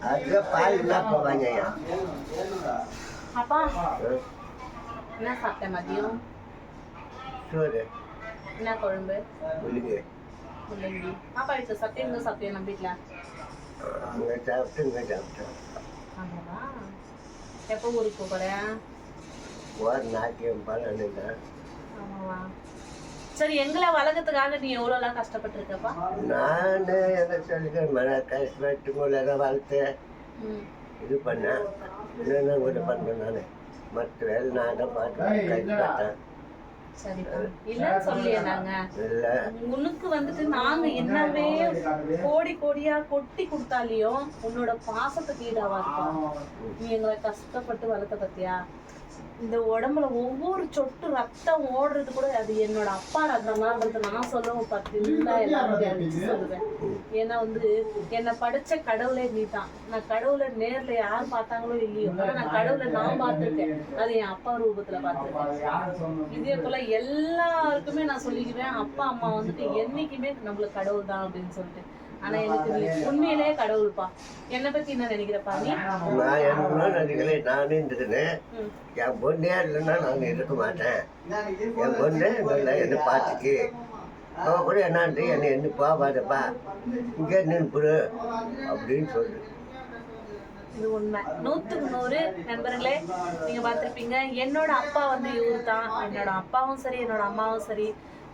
அதுல பால் என்ன போவாங்க ஐயா. அப்பா என்ன சாப்பிட்டேன் மதியம்? சோறு என்ன குழம்பு? முழுங்கு முள்ளங்கி. பாப்பா வீட்டில் சாப்பிட்டு இங்கே சாப்பிட்டேன் நம்ம வீட்டில். அங்கே சாப்பிட்டு இங்கே சாப்பிட்டேன். ஆமாவா? எப்போ ஊருக்கு போகிறேன்? ஒரு நாட்டியம் பலனுங்க. ஆமாவா? சரி, எங்களை வளர்க்கறதுக்காக நீ எவ்வளோலாம் கஷ்டப்பட்டுருக்கப்பா? நான் என்ன சொல்லிக்கிறேன், மன கஷ்டப்பட்டு மூலம் வளர்த்து இது பண்ணேன். என்னென்ன கூட பண்ணுறேன் நான். மற்ற வேலை நான் தான் பார்த்து கஷ்டப்பட்டேன். சரிப்பா, இல்லைன்னு சொல்லியே நாங்க. இல்லை உனக்கு வந்துட்டு நாங்க என்னவே கோடி கோடியா கொட்டி கொடுத்தாலையும் உன்னோட பாசத்துக்கு ஈடாவா இருக்கும். நீ எங்களை கஷ்டப்பட்டு வளர்த்த பத்தியா? இந்த உடம்புல ஒவ்வொரு சொட்டு ரத்தம் ஓடுறது கூட அது என்னோட அப்பா ரத்தம் தான் நான் சொல்லவும் பார்த்தீங்கன்னா எல்லாரும் சொல்லுவேன். ஏன்னா வந்து என்னை படிச்ச கடவுளே நீ தான். நான் கடவுளை நேர்ல யார் பார்த்தாங்களோ இல்லையோ, ஆனா நான் கடவுளை நான் பார்த்துருக்கேன். அது என் அப்பா ரூபத்துல பார்த்துருக்கேன். இதே போல எல்லாருக்குமே நான் சொல்லிக்குவேன், அப்பா அம்மா வந்துட்டு என்னைக்குமே நம்மளுக்கு கடவுள் தான் அப்படின்னு சொல்லிட்டு. ஆனா எனக்கு நீ உண்மையிலே கடவுள்பா. என்னை பத்தி என்ன நினைக்கிறப்பா நீ? நான் என்ன நினைக்கிறேன், நானும் இருந்துக்கிறேன். என் பொண்ணே இல்லைன்னா நான் இருக்க மாட்டேன். என் பொண்ணு நல்லா என்னை பார்த்துக்கு அவன் கூட என்னான்ட்டு என்னை போகாதப்பா, இங்கே நின்புரு அப்படின்னு சொல்லு. இது உண்மை, 100க்கு 100 நண்பர்களே. நீங்க பார்த்துருப்பீங்க, என்னோட அப்பா வந்து இவரு தான். என்னோட அப்பாவும் சரி என்னோட அம்மாவும் சரி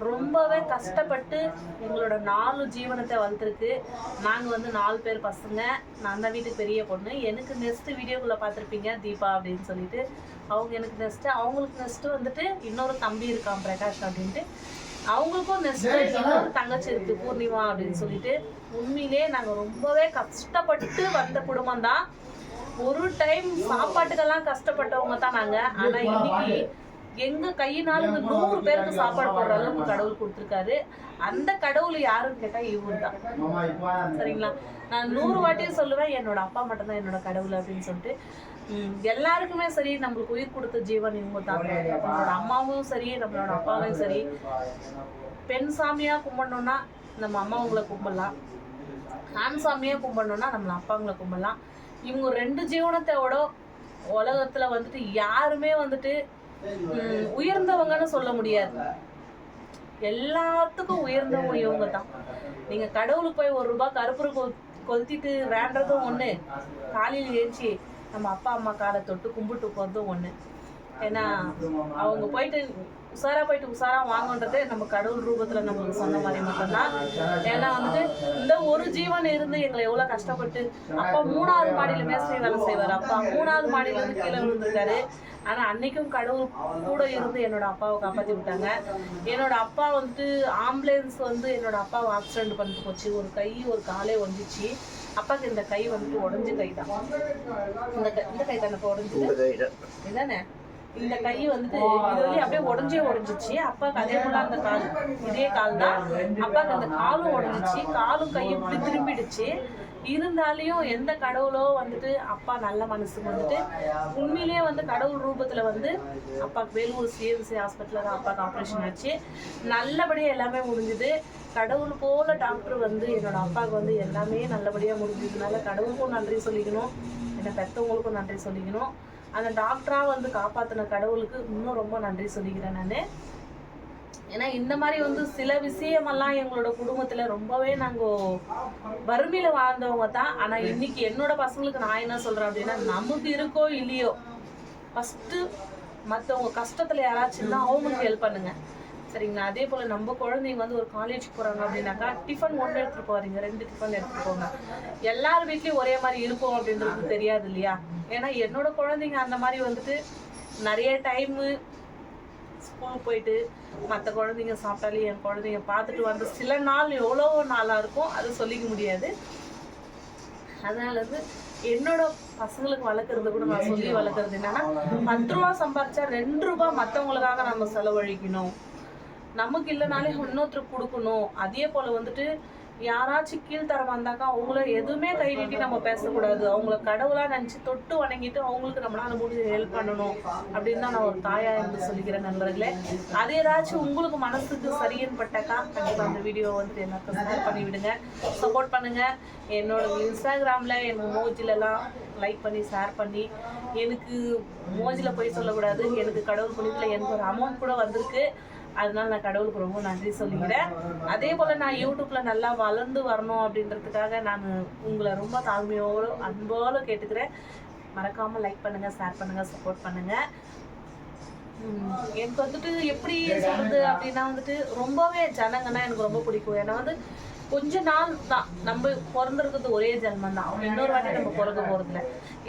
ரொம்பவே கஷ்டப்பட்டு எங்களோட 4 ஜீவனத்தை வளர்த்துருக்கு. நாங்கள் வந்து 4 பேர் பசங்க. நான் தான் வீட்டுக்கு பெரிய பொண்ணு. எனக்கு நெக்ஸ்ட் வீடியோக்குள்ளே பார்த்துருப்பீங்க தீபா அப்படின்னு சொல்லிட்டு. அவங்க எனக்கு நெக்ஸ்ட்டு, அவங்களுக்கு நெக்ஸ்ட்டு வந்துட்டு இன்னொரு தம்பி இருக்கான் பிரகாஷ் அப்படின்ட்டு. அவங்களுக்கும் நெக்ஸ்ட்டு இன்னொரு தங்கச்சி இருக்கு பூர்ணிமா அப்படின்னு சொல்லிட்டு. உண்மையிலே நாங்கள் ரொம்பவே கஷ்டப்பட்டு வந்த குடும்பம் தான். ஒரு டைம் சாப்பாட்டுக்கெல்லாம் கஷ்டப்பட்டவங்க தான் நாங்கள். ஆனால் இன்னைக்கு எங்க கையினால 100 பேருக்கு சாப்பாடு போடுற அளவுக்கு கடவுள் கொடுத்துருக்காரு. அந்த கடவுள் யாருன்னு கேட்டா இவரு தான். சரிங்களா? நான் 100 வாட்டியும் சொல்லுவேன், என்னோட அப்பா மட்டும்தான் என்னோட கடவுள் அப்படின்னு சொல்லிட்டு. எல்லாருக்குமே சரி, நம்மளுக்கு உயிர் கொடுத்த ஜீவன் இவங்க தான். நம்மளோட அம்மாவும் சரி நம்மளோட அப்பாவும் சரி. பெண் சாமியா கும்பிடணும்னா நம்ம அம்மாவங்களை கும்பிடலாம், ஆண் சாமியா கும்பிடணும்னா நம்ம அப்பாவங்களை கும்பிடலாம். இவங்க 2 ஜீவனத்தோட உலகத்துல வந்துட்டு யாருமே வந்துட்டு உயர்ந்தவங்கன்னு சொல்ல முடியாது. எல்லாத்துக்கும் உயர்ந்தவங்க இவங்க தான். நீங்க கடவுளுக்கு போய் 1 ரூபாய் கருப்புரு கொளுத்திட்டு வேண்டதும் ஒண்ணு, காலையில் ஏஞ்சி நம்ம அப்பா அம்மா காலை தொட்டு கும்பிட்டு போறதும் ஒண்ணு. ஏன்னா அவங்க போயிட்டு உசாரா வாங்கன்றதே நம்ம கடவுள் ரூபத்துல நம்மளுக்கு சொன்ன மாதிரி மட்டும்தான். ஏன்னா வந்துட்டு இந்த ஒரு ஜீவன் இருந்து எங்களை எவ்வளவு கஷ்டப்பட்டு, அப்பா 3வது மாடியில மேஸ்திரி வேலை செய்வார். அப்பா 3வது மாடியில இருந்து கீழே விழுந்திருக்காரு. ஆனா அன்னைக்கும் கடவுள் கூட இருந்து என்னோட அப்பாவை காப்பாத்தி விட்டாங்க. என்னோட அப்பா வந்துட்டு ஆம்புலன்ஸ் வந்து என்னோட அப்பாவை ஆக்சிடென்ட் பண்ணிட்டு போச்சு. ஒரு கை ஒரு காலே ஒஞ்சிச்சு. அப்பாக்கு இந்த கை வந்துட்டு உடஞ்ச கை தான். இந்த கை தானே உடஞ்சது இதானே? இந்த கை வந்துட்டு இது வந்து அப்படியே உடஞ்சிச்சு. அப்பாவுக்கு அதே போல அந்த கால், இதே கால் தான். அப்பாவுக்கு அந்த காலும் உடஞ்சிச்சு, காலும் கையும் இப்படி திரும்பிடுச்சு. இருந்தாலையும் எந்த கடவுளோ வந்துட்டு அப்பா நல்ல மனசுக்கு வந்துட்டு உண்மையிலேயே வந்து கடவுள் ரூபத்துல வந்து அப்பாவுக்கு வேலூர் சிஎம்சி ஹாஸ்பிட்டலில் தான் அப்பாவுக்கு ஆப்ரேஷன் ஆச்சு. நல்லபடியாக எல்லாமே முடிஞ்சுது. கடவுள் போல டாக்டர் வந்து என்னோட அப்பாவுக்கு வந்து எல்லாமே நல்லபடியாக முடிஞ்சதுனால கடவுளுக்கும் நன்றி சொல்லிக்கணும், என்னை பெற்றவங்களுக்கும் நன்றி சொல்லிக்கணும். அந்த டாக்டராக வந்து காப்பாற்றின கடவுளுக்கு இன்னும் ரொம்ப நன்றி சொல்லிக்கிறேன் நான். ஏன்னா இந்த மாதிரி வந்து சில விஷயமெல்லாம் எங்களோட குடும்பத்தில் ரொம்பவே நாங்கள் வறுமையில் வாழ்ந்தவங்க தான். ஆனால் இன்னைக்கு என்னோட பசங்களுக்கு நான் என்ன சொல்கிறேன் அப்படின்னா, நமக்கு இருக்கோ இல்லையோ ஃபஸ்ட்டு மற்றவங்க கஷ்டத்தில் யாராச்சும் தான் அவங்களுக்கு ஹெல்ப் பண்ணுங்க. சரிங்களா? அதே போல் நம்ம குழந்தைங்க வந்து ஒரு காலேஜுக்கு போகிறாங்க அப்படின்னாக்கா டிஃபன் 1 எடுத்துகிட்டு போகிறீங்க, 2 டிஃபன் எடுத்துகிட்டு போங்க. எல்லார் வீட்லேயும் ஒரே மாதிரி இருக்கும் அப்படின்றது தெரியாது இல்லையா? ஏன்னா என்னோட குழந்தைங்க அந்த மாதிரி வந்துட்டு நிறைய டைமு ஸ்கூலுக்கு போயிட்டு மற்ற குழந்தைங்க சாப்பிட்டாலே என் குழந்தைங்க பார்த்துட்டு வந்து சில நாள் எவ்வளோ நாளாக இருக்கும் அது சொல்லிக்க முடியாது. அதனால வந்து என்னோட பசங்களுக்கு வளர்க்குறது கூட நான் சொல்லி வளர்க்குறது என்னன்னா, 10 ரூபா சம்பாதிச்சா 2 ரூபாய் மற்றவங்களுக்காக நம்ம செலவழிக்கணும். நமக்கு இல்லைனாலே இன்னொருத்தருக்கு கொடுக்கணும். அதே போல் வந்துட்டு யாராச்சும் கீழ்த்தரமா இருந்தாக்கா அவங்கள எதுவுமே கை நீட்டி நம்ம பேசக்கூடாது. அவங்கள கடவுளா நினச்சி தொட்டு வணங்கிட்டு அவங்களுக்கு நம்மளால முடிஞ்ச ஹெல்ப் பண்ணணும் அப்படின்னு தான் நான் ஒரு தாயா இருந்து சொல்லிக்கிறேன் நண்பர்களே. அது ஏதாச்சும் உங்களுக்கு மனசுக்கு சரின்னு பட்டாக்கா கண்டிப்பாக அந்த வீடியோ வந்துட்டு எனக்கு ஷேர் பண்ணி விடுங்க, சப்போர்ட் பண்ணுங்க. என்னோட இன்ஸ்டாகிராமில் என் மோஜிலெல்லாம் லைக் பண்ணி ஷேர் பண்ணி, எனக்கு மோஜில் போய் சொல்லக்கூடாது, எனக்கு கடவுள் புண்ணியத்தில் எனக்கு ஒரு அமௌண்ட் கூட வந்திருக்கு. அதனால நான் கடவுளுக்கு ரொம்ப நன்றி சொல்லிக்கிறேன். அதே போல் நான் யூடியூப்பில் நல்லா வளர்ந்து வரணும் அப்படின்றதுக்காக நான் உங்களை ரொம்ப தாழ்மையோடு அன்போடு கேட்டுக்கிறேன். மறக்காமல் லைக் பண்ணுங்கள், ஷேர் பண்ணுங்கள், சப்போர்ட் பண்ணுங்கள். எனக்கு வந்துட்டு எப்படி சொல்கிறது அப்படின்னா வந்துட்டு ரொம்பவே ஜனங்கன்னா எனக்கு ரொம்ப பிடிக்கும். ஏன்னா வந்து கொஞ்ச நாள் தான் நம்ம பிறந்திருக்கிறது, ஒரே ஜென்மம் தான். இன்னொரு வாட்டி நம்ம பிறக்க போகிறதில்ல.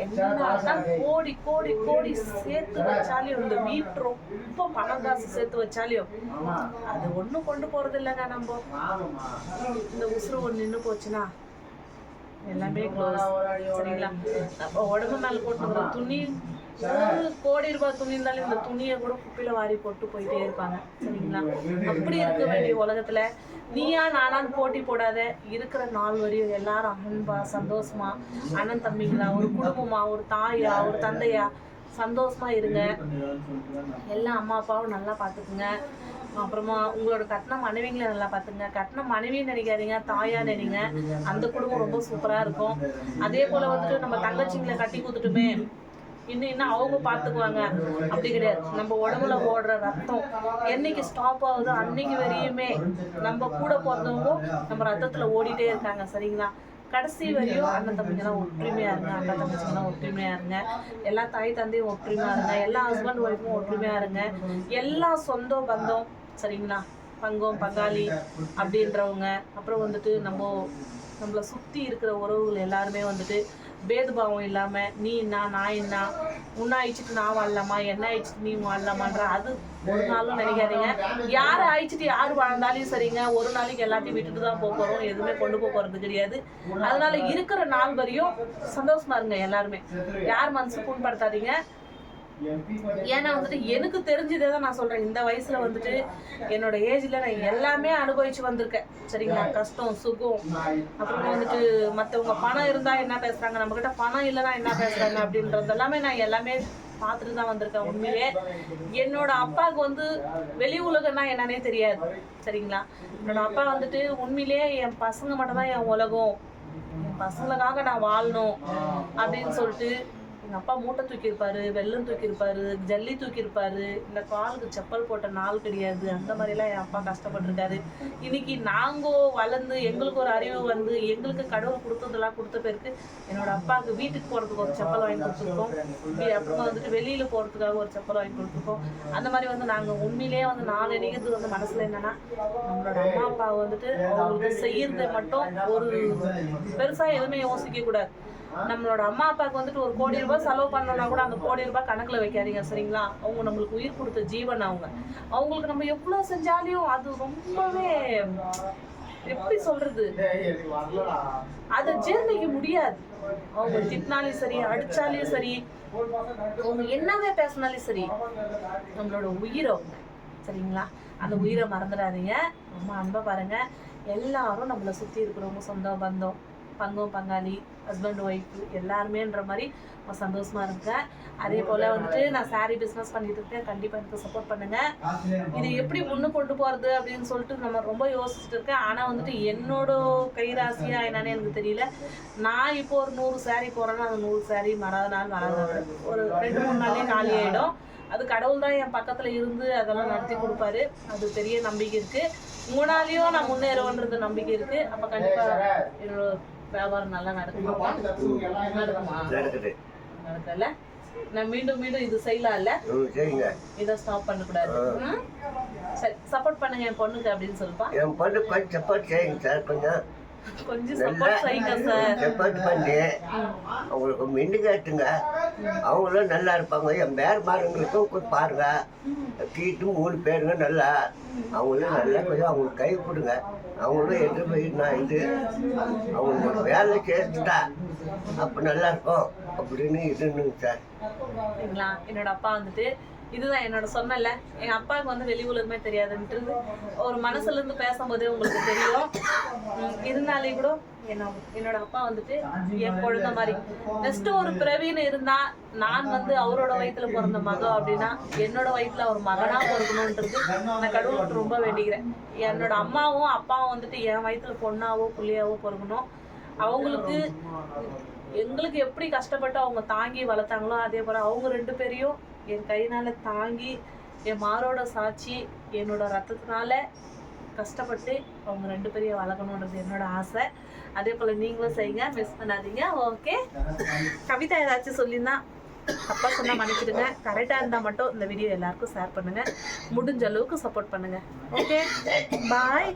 என்ன கோடி கோடி கோடி சேர்த்து வச்சாலையும், இந்த வீட்டு ரொம்ப பணம் காசு சேர்த்து வச்சாலையும் அது ஒன்றும் கொண்டு போகிறது இல்லைங்க. நம்ம இந்த உசுறு ஒன்று நின்று போச்சுன்னா எல்லாமே க்ளோஸ். சரிங்களா? நம்ம உடம்பு மேலே போட்டுக்கிற துணி, 1 கோடி ரூபாய் துணி இருந்தாலும் இந்த துணியை கூட குப்பையில் வாரி போட்டு போயிட்டே இருப்பாங்க. சரிங்களா? அப்படி இருக்க வேண்டிய உலகத்தில் நீயா நானான்னு போட்டி போடாத. இருக்கிற நாள் வரையும் எல்லாரும் அன்பா சந்தோஷமா அண்ணன் தம்பிங்களா, ஒரு குடும்பமா, ஒரு தாயா, ஒரு தந்தையா சந்தோஷமா இருங்க. எல்லா அம்மா அப்பாவும் நல்லா பார்த்துக்குங்க. அப்புறமா உங்களோட கட்டின மனைவிங்களை நல்லா பார்த்துங்க. கட்டின மனைவின்னு நினைக்காதீங்க, தாயா நினைங்க. அந்த குடும்பம் ரொம்ப சூப்பராக இருக்கும். அதே போல் வந்துட்டு நம்ம தங்கச்சிங்களை கட்டி கொடுத்துட்டுமே இன்னும் அவங்க பார்த்துக்குவாங்க அப்படி கிடையாது. நம்ம உடம்புல ஓடுற ரத்தம் என்னைக்கு ஸ்டாப் ஆகுதோ அன்னைக்கு வரையுமே நம்ம கூட பிறந்தவங்க நம்ம ரத்தத்தில் ஓடிட்டே இருக்காங்க. சரிங்களா? கடைசி வரையும் அண்ணன் தம்பிங்கெல்லாம் ஒற்றுமையாக இருங்க, அக்கா தங்கச்சிங்கெல்லாம் ஒற்றுமையாக இருங்க, எல்லா தாய் தந்தையும் ஒற்றுமையாக இருங்க, எல்லா ஹஸ்பண்ட் ஒய்ஃபும் ஒற்றுமையாக இருங்க, எல்லா சொந்த பந்தம், சரிங்களா, பங்கம் பங்காளி அப்படின்றவங்க, அப்புறம் வந்துட்டு நம்மளை சுற்றி இருக்கிற உறவுகள் எல்லாருமே வந்துட்டு பேதுபாவம் இல்லாமல் நீ என்ன நான் என்ன, உன்னை அழிச்சிட்டு நான் வாழலாமா, என்ன அழிச்சிட்டு நீ வாழலாமான்ற அது ஒரு நாளும் நினைக்காதீங்க. யாரை அழிச்சிட்டு யார் வாழ்ந்தாலும் சரிங்க, ஒரு நாளைக்கு எல்லாத்தையும் விட்டுட்டு தான் போகிறோம், எதுவுமே கொண்டு போகிறது கிடையாது. அதனால இருக்கிற நாள் வரையும் சந்தோஷமா இருங்க. எல்லாருமே யார் மனசு புண்படுத்தாதீங்க. ஏன்னா வந்துட்டு எனக்கு தெரிஞ்சதே தான் நான் சொல்றேன். இந்த வயசுல வந்துட்டு என்னோட ஏஜ்ல நான் எல்லாமே அனுபவிச்சு வந்திருக்கேன். சரிங்களா? கஷ்டம் சுகம், அப்புறம் வந்துட்டு மற்றவங்க பணம் இருந்தா என்ன பேசுறாங்க, நம்ம கிட்ட பணம் இல்லைன்னா என்ன பேசுறாங்க அப்படின்றது எல்லாமே நான் எல்லாமே பார்த்துட்டு தான் வந்திருக்கேன். உண்மையிலே என்னோட அப்பாவுக்கு வந்து வெளி உலகம்னா என்னன்னே தெரியாது. சரிங்களா? என்னோட அப்பா வந்துட்டு உண்மையிலே என் பசங்க மட்டும் தான் என் உலகம், என் பசங்களுக்காக நான் வாழணும் அப்படின்னு சொல்லிட்டு எங்கள் அப்பா மூட்டை தூக்கியிருப்பாரு, வெள்ளம் தூக்கியிருப்பாரு, ஜல்லி தூக்கியிருப்பாரு. இந்த காலுக்கு செப்பல் போட்ட நாள் கிடையாது. அந்த மாதிரிலாம் என் அப்பா கஷ்டப்பட்டுருக்காரு. இன்னைக்கு நாங்கள் வளர்ந்து எங்களுக்கு ஒரு அறிவு வந்து எங்களுக்கு கடவுள் கொடுத்ததெல்லாம் கொடுத்த பேருக்கு என்னோட அப்பாவுக்கு வீட்டுக்கு போகிறதுக்கு ஒரு செப்பல் வாங்கி கொடுத்துருக்கோம், அப்புறமா வந்துட்டு வெளியில் போகிறதுக்காக ஒரு செப்பல் வாங்கி கொடுத்துருக்கோம். அந்த மாதிரி வந்து நாங்கள் உண்மையிலேயே வந்து நான் நினைக்கிறது வந்து மனசில் என்னென்னா, நம்மளோட அம்மா அப்பா வந்துட்டு அவங்களுக்கு செய்யறதை மட்டும் ஒரு பெருசாக எதுவுமே யோசிக்கக்கூடாது. நம்மளோட அம்மா அப்பாவுக்கு வந்துட்டு 1 கோடி ரூபாய் செலவு பண்ணோம்னா கூட அந்த 1 கோடி ரூபாய் கணக்கில் வைக்காதீங்க. சரிங்களா? அவங்க நம்மளுக்கு உயிர் கொடுத்த ஜீவன். அவங்களுக்கு நம்ம எவ்வளோ செஞ்சாலையும் அது ரொம்பவே எப்படி சொல்றது, அதை ஜீர்ணிக்க முடியாது. அவங்க திட்டினாலும் சரி, அடிச்சாலையும் சரி, அவங்க என்னவே பேசினாலும் சரி, நம்மளோட உயிர் அவங்க. சரிங்களா? அந்த உயிரை மறந்துடாதீங்க. ரொம்ப அன்பா பாருங்க. எல்லாரும் நம்மளை சுற்றி இருக்கிறவங்க சொந்த பந்தம், பங்கம் பங்காளி, ஹஸ்பண்ட் ஒய்ஃபு எல்லாருமேன்ற மாதிரி நான் சந்தோஷமாக இருக்கேன். அதே போல் வந்துட்டு நான் சாரீ பிஸ்னஸ் பண்ணிட்டு இருக்கேன். கண்டிப்பாக எனக்கு சப்போர்ட் பண்ணுங்கள். இது எப்படி முன்னு கொண்டு போகிறது அப்படின்னு சொல்லிட்டு நம்ம ரொம்ப யோசிச்சுட்டு இருக்கேன். ஆனால் வந்துட்டு என்னோட கைராசியாக என்னன்னு எனக்கு தெரியல. நான் இப்போ ஒரு 100 சாரீ போகிறேன்னா அந்த 100 சாரீ மறாத நாள் ஒரு 2-3 நாள்லேயே காலி ஆகிடும். அது கடவுள் தான் என் பக்கத்தில் இருந்து அதெல்லாம் நடத்தி கொடுப்பாரு. அது பெரிய நம்பிக்கை இருக்குது. உங்களாலேயும் நான் முன்னேறுவேன்றது நம்பிக்கை இருக்குது. அப்போ கண்டிப்பாக என்னோட வியாபாரம் நல்லா நடக்குமா? நடக்கல நான் மீண்டும் இது செய்யலாம் இல்ல, இதை ஸ்டாப் பண்ணக்கூடாது. சரி, சப்போர்ட் பண்ணுங்க என் பொண்ணுக்கு அப்படின்னு சொல்லுப்பா. என் பொண்ணு கொஞ்சம் சப்போர்ட் செய்யுங்க சார். கொஞ்சம் சப்போர்ட் செய்யுங்க சார். சப்போர்ட் பண்ணி அவங்களுக்கு மின்னு கேட்டுங்க. அவங்களும் நல்லா இருப்பாங்க. என் பேர்மாருங்களுக்கும் கொஞ்சம் பாருங்க. கீட்டு 3 பேருங்க நல்லா, அவங்களும் நல்லா கொஞ்சம் அவங்களுக்கு கை கொடுங்க. அவங்களும் எது போய் நான் இது அவங்களோட வேலை சேர்த்துட்டா அப்போ நல்லா இருக்கும் அப்படின்னு இதுன்னு சார். என்னோட அப்பா வந்துட்டு இதுதான் என்னோட சொன்னல, எங்கள் அப்பாவுக்கு வந்து வெளி உலகமே தெரியாதுன்றது ஒரு மனசுலேருந்து பேசும்போதே உங்களுக்கு தெரியும். இருந்தாலே கூட என்னோட அப்பா வந்துட்டு என் குழந்தை மாதிரி. நெக்ஸ்ட் ஒரு பிரவீன் இருந்தா, நான் வந்து அவரோட வயிற்றுல பிறந்த மகன் அப்படின்னா என்னோட வயிற்றுல ஒரு மகனா பிறக்கணுன்றது நான் கடவுளுக்கு ரொம்ப வேண்டிக்கிறேன். என்னோட அம்மாவும் அப்பாவும் வந்துட்டு என் வயிற்றுல பொண்ணாவோ புள்ளியாவோ பிறக்கணும். அவங்களுக்கு எங்களுக்கு எப்படி கஷ்டப்பட்டு அவங்க தாங்கி வளர்த்தாங்களோ அதே போல் அவங்க 2 பேரையும் என் கையினால தாங்கி என் மாரோட சாட்சி என்னோட ரத்தத்தினால கஷ்டப்பட்டு அவங்க 2 பேரையும் வளர்க்கணுன்றது என்னோட ஆசை. அதே போல் நீங்களும் செய்யுங்க, மிஸ் பண்ணாதீங்க. ஓகே, கவிதா ஏதாச்சும் சொல்லியிருந்தா தப்பா சொன்னா மன்னிச்சிடுங்க. கரெக்டாக இருந்தால் மட்டும் இந்த வீடியோ எல்லாருக்கும் ஷேர் பண்ணுங்கள், முடிஞ்ச அளவுக்கு சப்போர்ட் பண்ணுங்கள். ஓகே, பாய்.